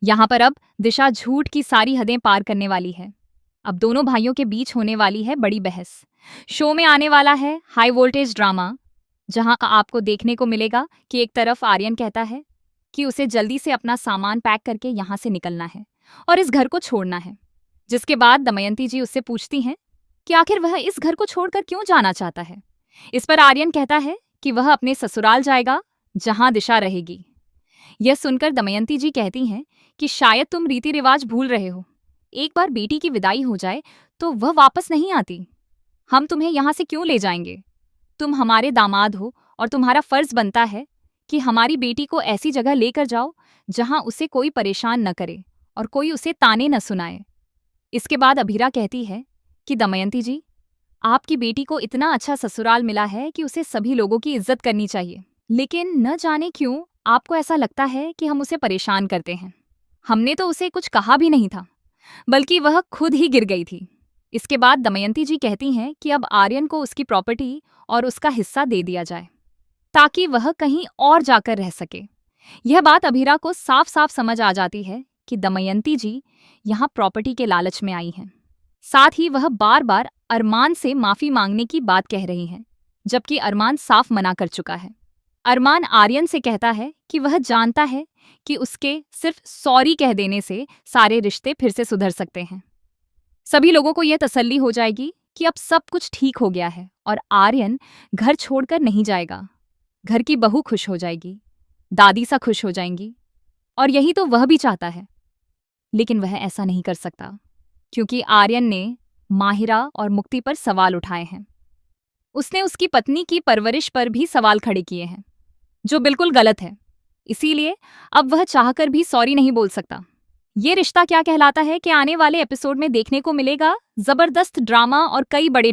यहाँ पर अब दिशा झूठ की सारी हदें पार करने वाली है। अब दोनों भाइयों के बीच होने वाली है बड़ी बहस। शो में आने वाला है हाई वोल्टेज ड्रामा, जहां आपको देखने को मिलेगा कि एक तरफ आर्यन कहता है कि उसे जल्दी से अपना सामान पैक करके यहाँ से निकलना है और इस घर को छोड़ना है, जिसके बाद दमयंती जी उससे पूछती हैं कि आखिर वह इस घर को छोड़कर क्यों जाना चाहता है। इस पर आर्यन कहता है कि वह अपने ससुराल जाएगा जहां दिशा रहेगी। यह सुनकर दमयंती जी कहती हैं कि शायद तुम रीति रिवाज भूल रहे हो। एक बार बेटी की विदाई हो जाए तो वह वापस नहीं आती। हम तुम्हें यहाँ से क्यों ले जाएंगे? तुम हमारे दामाद हो और तुम्हारा फर्ज बनता है कि हमारी बेटी को ऐसी जगह लेकर जाओ जहां उसे कोई परेशान न करे और कोई उसे ताने न सुनाए। इसके बाद अभीरा कहती है कि दमयंती जी, आपकी बेटी को इतना अच्छा ससुराल मिला है कि उसे सभी लोगों की इज्जत करनी चाहिए, लेकिन न जाने क्यों आपको ऐसा लगता है कि हम उसे परेशान करते हैं। हमने तो उसे कुछ कहा भी नहीं था, बल्कि वह खुद ही गिर गई थी। इसके बाद दमयंती जी कहती हैं कि अब आर्यन को उसकी प्रॉपर्टी और उसका हिस्सा दे दिया जाए ताकि वह कहीं और जाकर रह सके। यह बात अभीरा को साफ साफ समझ आ जाती है कि दमयंती जी यहाँ प्रॉपर्टी के लालच में आई हैं। साथ ही वह बार बार अरमान से माफी मांगने की बात कह रही हैं, जबकि अरमान साफ मना कर चुका है। अरमान आर्यन से कहता है कि वह जानता है कि उसके सिर्फ सॉरी कह देने से सारे रिश्ते फिर से सुधर सकते हैं। सभी लोगों को यह तसल्ली हो जाएगी कि अब सब कुछ ठीक हो गया है और आर्यन घर छोड़कर नहीं जाएगा। घर की बहू खुश हो जाएगी, दादी सा खुश हो जाएंगी, और यही तो वह भी चाहता है। लेकिन वह ऐसा नहीं कर सकता, क्योंकि आर्यन ने माहिरा और मुक्ति पर सवाल उठाए हैं। उसने उसकी पत्नी की परवरिश पर भी सवाल खड़े किए हैं, जो बिल्कुल गलत है। इसीलिए अब वह चाहकर भी सॉरी नहीं बोल सकता। ये रिश्ता क्या कहलाता है कि आने वाले एपिसोड में देखने को मिलेगा जबरदस्त ड्रामा और कई बड़े